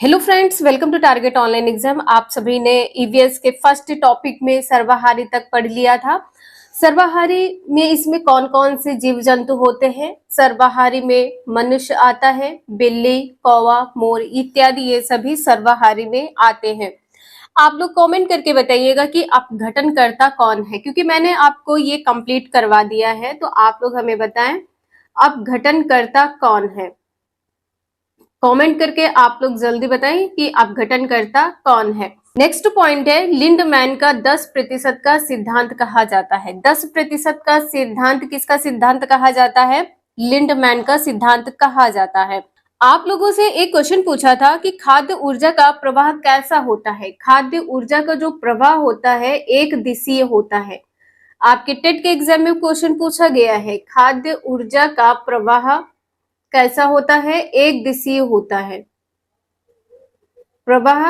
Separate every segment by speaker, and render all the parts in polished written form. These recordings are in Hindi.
Speaker 1: Hello friends, welcome to target online exam. आप सभी ने ईवीएस के फर्स्ट टॉपिक में सर्वाहारी तक पढ़ लिया था। सर्वाहारी में इसमें कौन कौन से जीव जंतु होते हैं? सर्वाहारी में मनुष्य आता है, बिल्ली, कौवा, मोर इत्यादि ये सभी सर्वाहारी में आते हैं। आप लोग कमेंट करके बताइएगा कि अपघटनकर्ता कौन है, क्योंकि मैंने आपको ये कंप्लीट करवा दिया है। तो आप लोग हमें बताएं अपघटनकर्ता कौन है। कमेंट करके आप लोग जल्दी बताएं कि अपघटनकर्ता कौन है। नेक्स्ट पॉइंट है, लिंडमैन का 10% का सिद्धांत कहा जाता है। 10% का सिद्धांत किसका सिद्धांत कहा जाता है? लिंडमैन का सिद्धांत कहा जाता है। आप लोगों से एक क्वेश्चन पूछा था कि खाद्य ऊर्जा का प्रवाह कैसा होता है। खाद्य ऊर्जा का जो प्रवाह होता है एक दिशीय होता है। आपके टेट के एग्जाम में क्वेश्चन पूछा गया है, खाद्य ऊर्जा का प्रवाह कैसा होता है? एक दिशीय होता है। प्रवाह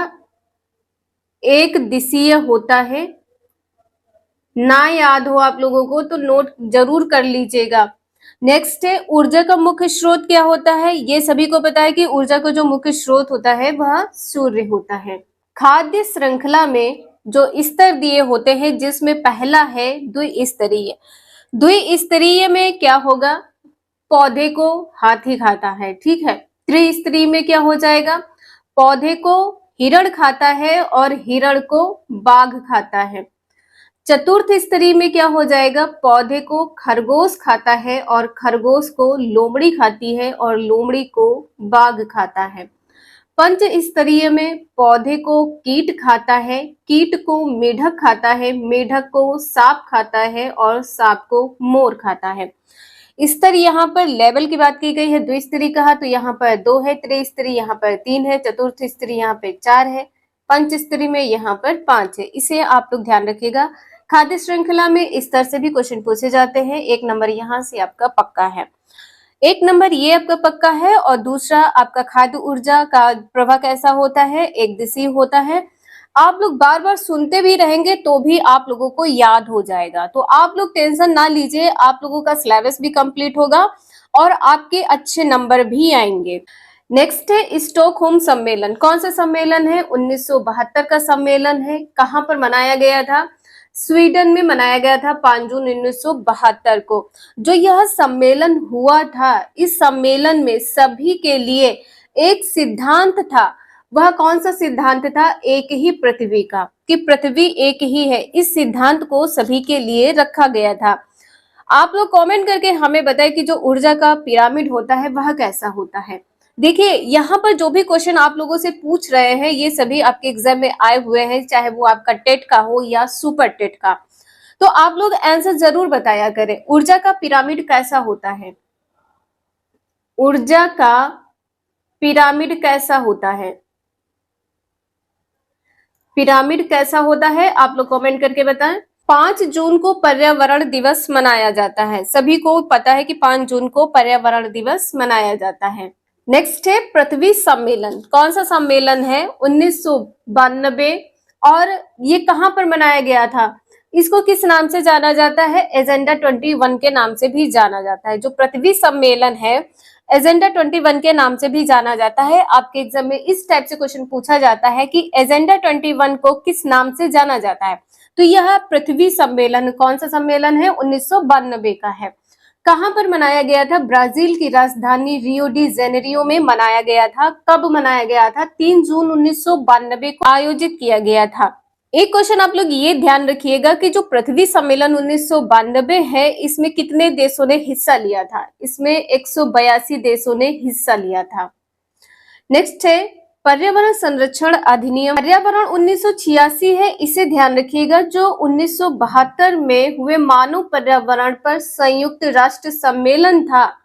Speaker 1: एक दिशीय होता है। ना याद हो आप लोगों को तो नोट जरूर कर लीजिएगा। नेक्स्ट है, ऊर्जा का मुख्य स्रोत क्या होता है? ये सभी को पता है कि ऊर्जा का जो मुख्य स्रोत होता है वह सूर्य होता है। खाद्य श्रृंखला में जो स्तर दिए होते हैं, जिसमें पहला है द्विस्तरीय। द्विस्तरीय में क्या होगा? पौधे को हाथी खाता है, ठीक है। त्रिस्तरीय में क्या हो जाएगा? पौधे को हिरण खाता है और हिरण को बाघ खाता है। चतुर्थ स्तरीय में क्या हो जाएगा? पौधे को खरगोश खाता है और खरगोश को लोमड़ी खाती है और लोमड़ी को बाघ खाता है। पंच स्तरीय में पौधे को कीट खाता है, कीट को मेढक खाता है, मेढक को सांप खाता है और सांप को मोर खाता है। स्तर यहाँ पर लेवल की बात की गई है। द्विस्तरीय कहा तो यहाँ पर 2 है, त्रिस्तरीय यहाँ पर 3 है, चतुर्थ स्तरीय यहाँ पे 4 है, पंच स्तरीय में यहाँ पर 5 है। इसे आप लोग ध्यान रखिएगा। खाद्य श्रृंखला में स्तर से भी क्वेश्चन पूछे जाते हैं। 1 नंबर यहाँ से आपका पक्का है। 1 नंबर ये आपका पक्का है। और दूसरा आपका खाद्य ऊर्जा का प्रवाह कैसा होता है? एक दिशीय होता है। आप लोग बार बार सुनते भी रहेंगे तो भी आप लोगों को याद हो जाएगा। तो आप लोग टेंशन ना लीजिए, आप लोगों का सिलेबस भी कंप्लीट होगा और आपके अच्छे नंबर भी आएंगे। नेक्स्ट है स्टॉकहोम सम्मेलन। कौन सा सम्मेलन है? 1972 का सम्मेलन है। कहां पर मनाया गया था? स्वीडन में मनाया गया था 5 जून 1972 को। जो यह सम्मेलन हुआ था, इस सम्मेलन में सभी के लिए एक सिद्धांत था। वह कौन सा सिद्धांत था? एक ही पृथ्वी का, कि पृथ्वी एक ही है। इस सिद्धांत को सभी के लिए रखा गया था। आप लोग कमेंट करके हमें बताएं कि जो ऊर्जा का पिरामिड होता है वह कैसा होता है। देखिए, यहाँ पर जो भी क्वेश्चन आप लोगों से पूछ रहे हैं ये सभी आपके एग्जाम में आए हुए हैं, चाहे वो आपका टेट का हो या सुपर टेट का। तो आप लोग आंसर जरूर बताया करें। ऊर्जा का पिरामिड कैसा होता है? ऊर्जा का पिरामिड कैसा होता है? पिरामिड कैसा होता है? आप लोग कमेंट करके बताएं। 5 जून को पर्यावरण दिवस मनाया जाता है। सभी को पता है कि 5 जून को पर्यावरण दिवस मनाया जाता है। नेक्स्ट है पृथ्वी सम्मेलन। कौन सा सम्मेलन है? 1992। और ये कहां पर मनाया गया था? इसको किस नाम से जाना जाता है? एजेंडा 21 के नाम से भी जाना जाता है। जो पृथ्वी सम्मेलन है एजेंडा 21 के नाम से भी जाना जाता है। आपके एग्जाम में इस टाइप से क्वेश्चन पूछा जाता है कि एजेंडा 21 को किस नाम से जाना जाता है। तो यह पृथ्वी सम्मेलन कौन सा सम्मेलन है? 1992 का है। कहां पर मनाया गया था? ब्राजील की राजधानी रियो डी जेनेरियो में मनाया गया था। कब मनाया गया था? 3 जून 1992 को आयोजित किया गया था। एक क्वेश्चन आप लोग ये ध्यान रखिएगा कि जो पृथ्वी सम्मेलन 1992 है, इसमें कितने देशों ने हिस्सा लिया था? इसमें 182 देशों ने हिस्सा लिया था। नेक्स्ट है पर्यावरण संरक्षण अधिनियम। पर्यावरण 1986 है, इसे ध्यान रखिएगा। जो 1972 में हुए मानव पर्यावरण पर संयुक्त राष्ट्र सम्मेलन था,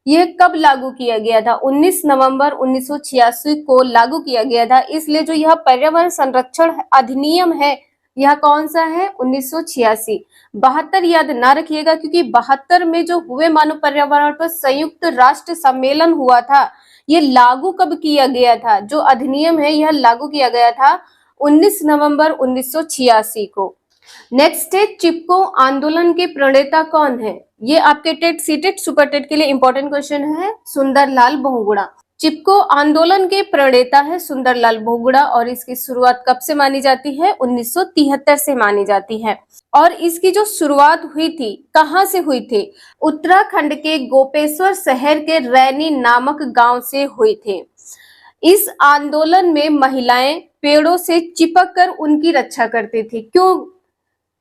Speaker 1: यह कब लागू किया गया था? 19 नवंबर 1986 को लागू किया गया था। इसलिए जो यह पर्यावरण संरक्षण अधिनियम है, यह कौन सा है? 1986। 72 याद ना रखिएगा, क्योंकि 72 में जो हुए मानव पर्यावरण पर संयुक्त राष्ट्र सम्मेलन हुआ था, ये लागू कब किया गया था? जो अधिनियम है यह लागू किया गया था 19 नवंबर 1986 को। नेक्स्ट है चिपको आंदोलन के प्रणेता कौन है? ये आपके टेट सीटेट सुपर टेट के लिए इंपॉर्टेंट क्वेश्चन है। सुंदरलाल बहुगुणा। चिपको आंदोलन के प्रणेता है सुंदरलाल बोगड़ा और इसकी शुरुआत कब से मानी जाती है? 1973 से मानी जाती है। और इसकी जो शुरुआत हुई थी, कहां से हुई थी? उत्तराखंड के गोपेश्वर शहर के रैनी नामक गांव से हुई थी। इस आंदोलन में महिलाएं पेड़ों से चिपक कर उनकी रक्षा करती थी। क्यों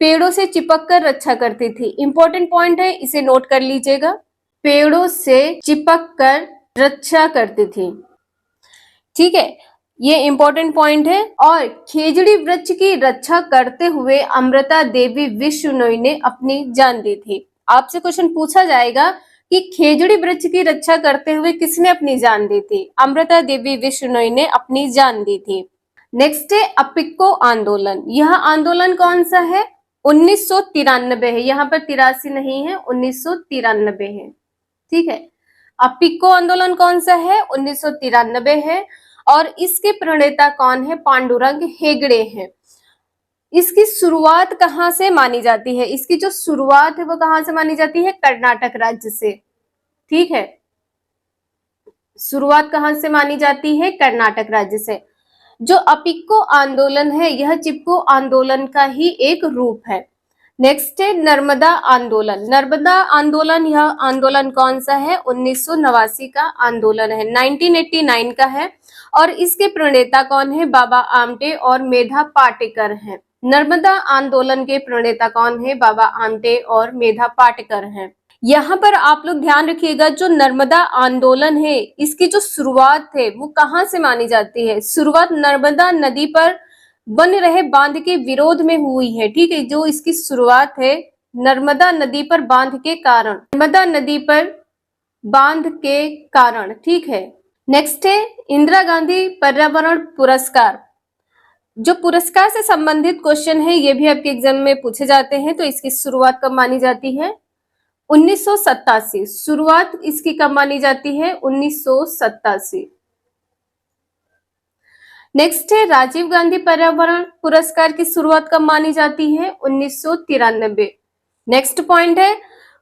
Speaker 1: पेड़ों से चिपक कर रक्षा करती थी? इंपॉर्टेंट पॉइंट है, इसे नोट कर लीजिएगा। पेड़ों से चिपक कर रक्षा करती थी, ठीक है, ये इंपॉर्टेंट पॉइंट है। और खेजड़ी वृक्ष की रक्षा करते हुए अमृता देवी विश्नोई ने अपनी जान दी थी। आपसे क्वेश्चन पूछा जाएगा कि खेजड़ी वृक्ष की रक्षा करते हुए किसने अपनी जान दी थी? अमृता देवी विश्नोई ने अपनी जान दी थी। नेक्स्ट है अपिक्को आंदोलन। यह आंदोलन कौन सा है? 1993 है, यहाँ पर 83 नहीं है, 1993 है, ठीक है। अपिक्को आंदोलन कौन सा है? 1993 है। और इसके प्रणेता कौन है? पांडुरंग हेगड़े हैं। इसकी शुरुआत कहां से मानी जाती है? इसकी जो शुरुआत है वो कहां से मानी जाती है? कर्नाटक राज्य से, ठीक है। शुरुआत कहां से मानी जाती है? कर्नाटक राज्य से। जो अपिक्को आंदोलन है यह चिपको आंदोलन का ही एक रूप है। नेक्स्ट है नर्मदा आंदोलन। नर्मदा आंदोलन, यह आंदोलन कौन सा है? 1989 का आंदोलन है, 1989 का है। और इसके प्रणेता कौन है? बाबा आमटे और मेधा पाटेकर हैं। नर्मदा आंदोलन के प्रणेता कौन है? बाबा आमटे और मेधा पाटेकर हैं। यहाँ पर आप लोग ध्यान रखिएगा, जो नर्मदा आंदोलन है इसकी जो शुरुआत है वो कहाँ से मानी जाती है? शुरुआत नर्मदा नदी पर बन रहे बांध के विरोध में हुई है, ठीक है। जो इसकी शुरुआत है नर्मदा नदी पर बांध के कारण, नर्मदा नदी पर बांध के कारण, ठीक है। नेक्स्ट है इंदिरा गांधी पर्यावरण पुरस्कार। जो पुरस्कार से संबंधित क्वेश्चन है ये भी आपके एग्जाम में पूछे जाते हैं। तो इसकी शुरुआत कब मानी जाती है? 1987। शुरुआत इसकी कब मानी जाती है? 1987। नेक्स्ट है राजीव गांधी पर्यावरण पुरस्कार की शुरुआत कब मानी जाती है? 1993। नेक्स्ट पॉइंट है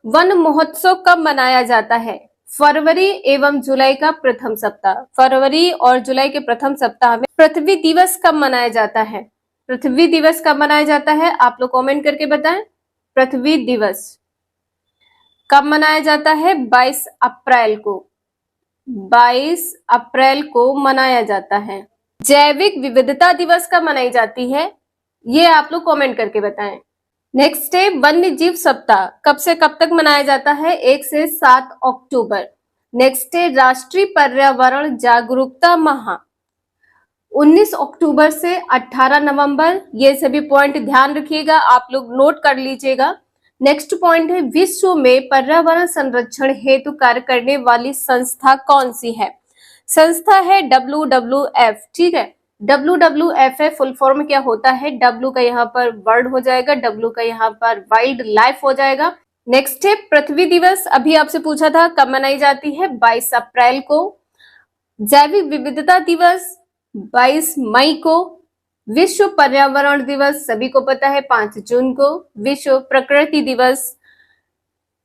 Speaker 1: वन महोत्सव कब मनाया जाता है? फरवरी एवं जुलाई का प्रथम सप्ताह। फरवरी और जुलाई के प्रथम सप्ताह में। पृथ्वी दिवस कब मनाया जाता है? पृथ्वी दिवस कब मनाया जाता है? आप लोग कमेंट करके बताएं। पृथ्वी दिवस कब मनाया जाता है? 22 अप्रैल को। 22 अप्रैल को मनाया जाता है। जैविक विविधता दिवस कब मनाई जाती है? ये आप लोग कमेंट करके बताएं। नेक्स्ट है वन्य जीव सप्ताह कब से कब तक मनाया जाता है? 1 से 7 अक्टूबर। नेक्स्ट है राष्ट्रीय पर्यावरण जागरूकता माह 19 अक्टूबर से 18 नवंबर। ये सभी पॉइंट ध्यान रखिएगा, आप लोग नोट कर लीजिएगा। नेक्स्ट पॉइंट है विश्व में पर्यावरण संरक्षण हेतु कार्य करने वाली संस्था कौन सी है? संस्था है WWF, ठीक है। WWF है, फुल फॉर्म क्या होता है? W का यहाँ पर वर्ड हो जाएगा, W का यहाँ पर वाइल्ड लाइफ हो जाएगा। नेक्स्ट है पृथ्वी दिवस, अभी आपसे पूछा था कब मनाई जाती है? 22 अप्रैल को। जैविक विविधता दिवस 22 मई को। विश्व पर्यावरण दिवस सभी को पता है 5 जून को। विश्व प्रकृति दिवस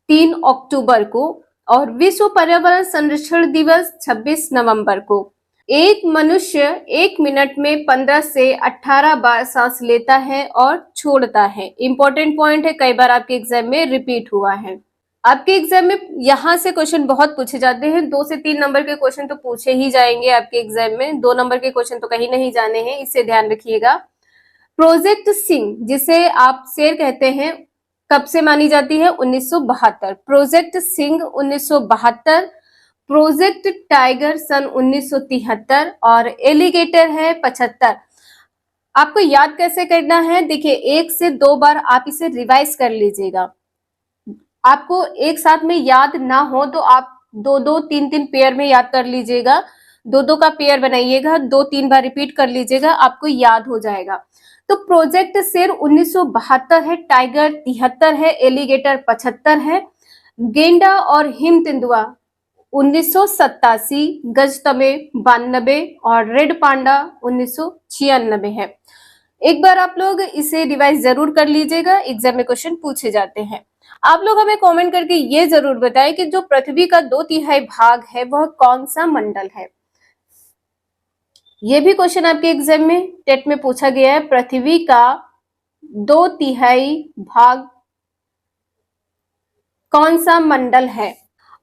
Speaker 1: 3 अक्टूबर को। और विश्व पर्यावरण संरक्षण दिवस 26 नवंबर को। एक मनुष्य 1 मिनट में 15 से 18 बार सांस लेता है और छोड़ता है। इंपॉर्टेंट पॉइंट है, कई बार आपके एग्जाम में रिपीट हुआ है। आपके एग्जाम में यहाँ से क्वेश्चन बहुत पूछे जाते हैं, 2 से 3 नंबर के क्वेश्चन तो पूछे ही जाएंगे आपके एग्जाम में, 2 नंबर के क्वेश्चन तो कहीं नहीं जाने हैं, इससे ध्यान रखिएगा। प्रोजेक्ट सिंह जिसे आप शेर कहते हैं कब से मानी जाती है? 1972। प्रोजेक्ट सिंह 1972। प्रोजेक्ट टाइगर सन 1973 और एलिगेटर है 75। आपको याद कैसे करना है? देखिए 1 से 2 बार आप इसे रिवाइज कर लीजिएगा। आपको एक साथ में याद ना हो तो आप 2-2, 3-3 पेयर में याद कर लीजिएगा। 2-2 का पेयर बनाइएगा, 2-3 बार रिपीट कर लीजिएगा, आपको याद हो जाएगा। तो प्रोजेक्ट शेर 1972 है, टाइगर 73 है, एलिगेटर 75 है, गेंडा और हिम तेंदुआ 1987, गजतमे 92 और रेड पांडा 1996 है। एक बार आप लोग इसे रिवाइज जरूर कर लीजिएगा, एग्जाम में क्वेश्चन पूछे जाते हैं। आप लोग हमें कमेंट करके ये जरूर बताएं कि जो पृथ्वी का 2/3 भाग है वह कौन सा मंडल है? ये भी क्वेश्चन आपके एग्जाम में टेट में पूछा गया है। पृथ्वी का 2/3 भाग कौन सा मंडल है?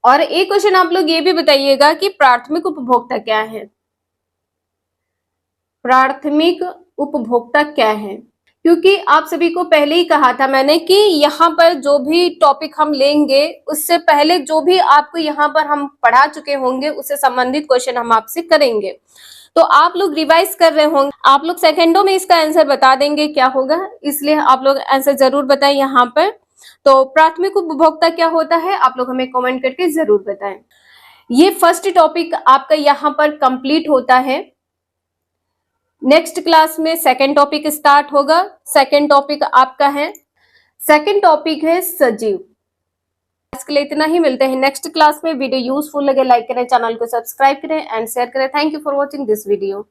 Speaker 1: और एक क्वेश्चन आप लोग ये भी बताइएगा कि प्राथमिक उपभोक्ता क्या है? प्राथमिक उपभोक्ता क्या है? क्योंकि आप सभी को पहले ही कहा था मैंने कि यहाँ पर जो भी टॉपिक हम लेंगे उससे पहले जो भी आपको यहाँ पर हम पढ़ा चुके होंगे उससे संबंधित क्वेश्चन हम आपसे करेंगे। तो आप लोग रिवाइज कर रहे होंगे, आप लोग सेकंडों में इसका आंसर बता देंगे क्या होगा, इसलिए आप लोग आंसर जरूर बताएं यहाँ पर। तो प्राथमिक उपभोक्ता क्या होता है आप लोग हमें कमेंट करके जरूर बताएं। ये फर्स्ट टॉपिक आपका यहाँ पर कंप्लीट होता है। नेक्स्ट क्लास में सेकंड टॉपिक स्टार्ट होगा। सेकंड टॉपिक आपका है, सेकंड टॉपिक है सजीव। आज के लिए इतना ही, मिलते हैं नेक्स्ट क्लास में। वीडियो यूजफुल लगे लाइक करें, चैनल को सब्सक्राइब करें एंड शेयर करें। Thank you for watching this video.